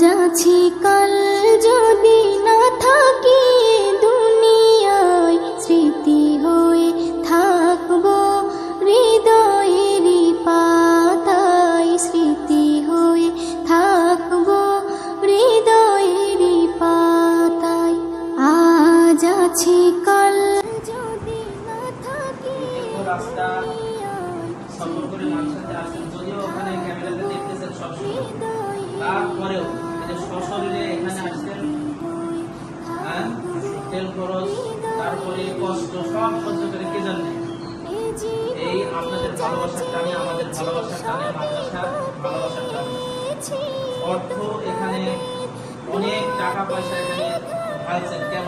যাচ্ছি কাল যদি না থাকি দুনিয়ায়, স্মৃতি হয়ে থাকবো হৃদয়েরই পাতায়, স্মৃতি হয়ে থাকবো হৃদয়েরই পাতায়। আজ আছি কাল যদি না থাকি রাস্তা সফর করে মানুষের আসেন, যদিও ওখানে ক্যামেরাতে দেখতেছেন সবসময়, তারপরেও সশরীরে এখানে আসছেন, তেল খরচ তারপরে কষ্ট সব সহ্য করে কে জানেন এই আপনাদের ভালোবাসার টানে, আমাদের ভালোবাসার টানে, মাদ্রাসার ভালোবাসার টানে। অর্থ এখানে অনেক টাকা পয়সা এখানে ঢালছেন, কেন?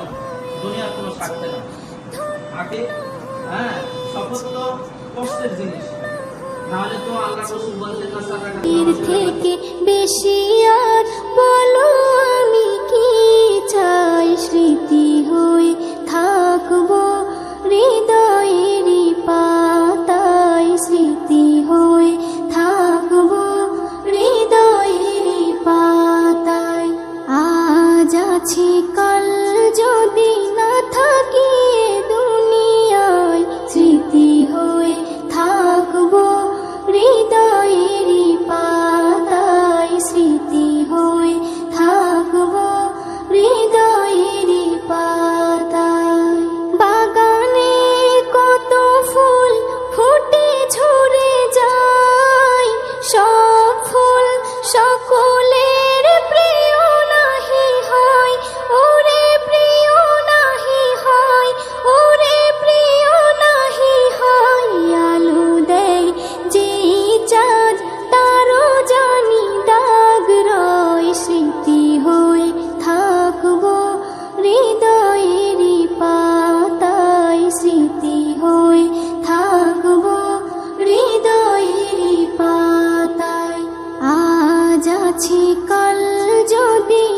দুনিয়ার কোনো স্বার্থে না। আগে শপথ তো কষ্টের জিনিস, নাহলে তো আল্লাহ রাসূল বলতেন না থেকে বেশি আর বলো আমি কি চাই, স্মৃতি হয়ে থাকবো হৃদয়েরই পাতায়, স্মৃতি হয়ে থাকবো হৃদয়েরই পাতায়। আজ আছি কাল যদি না থাকি দুনিয়ায়, স্মৃতি হয়ে থাকবো হৃদয়েরই পাতায়, স্মৃতি হয়ে থাকবো হৃদয়েরই পাতায়। বাগানে কত ফুল ফুটে ঝরে যায়, সব ফুল সকলের প্রিয় নাহি হয়, ওরে প্রিয় নাহি হয়, ওরে প্রিয় নাহি হয়। আলো দেয় যে চাঁদ তারও জানি দাগ রয়, স্মৃতি হয়ে থাকবো হৃদয়েরই পাতায়, স্মৃতি হয়ে থাকবো হৃদয়েরই পাতায়। আজ আছি কাল যদি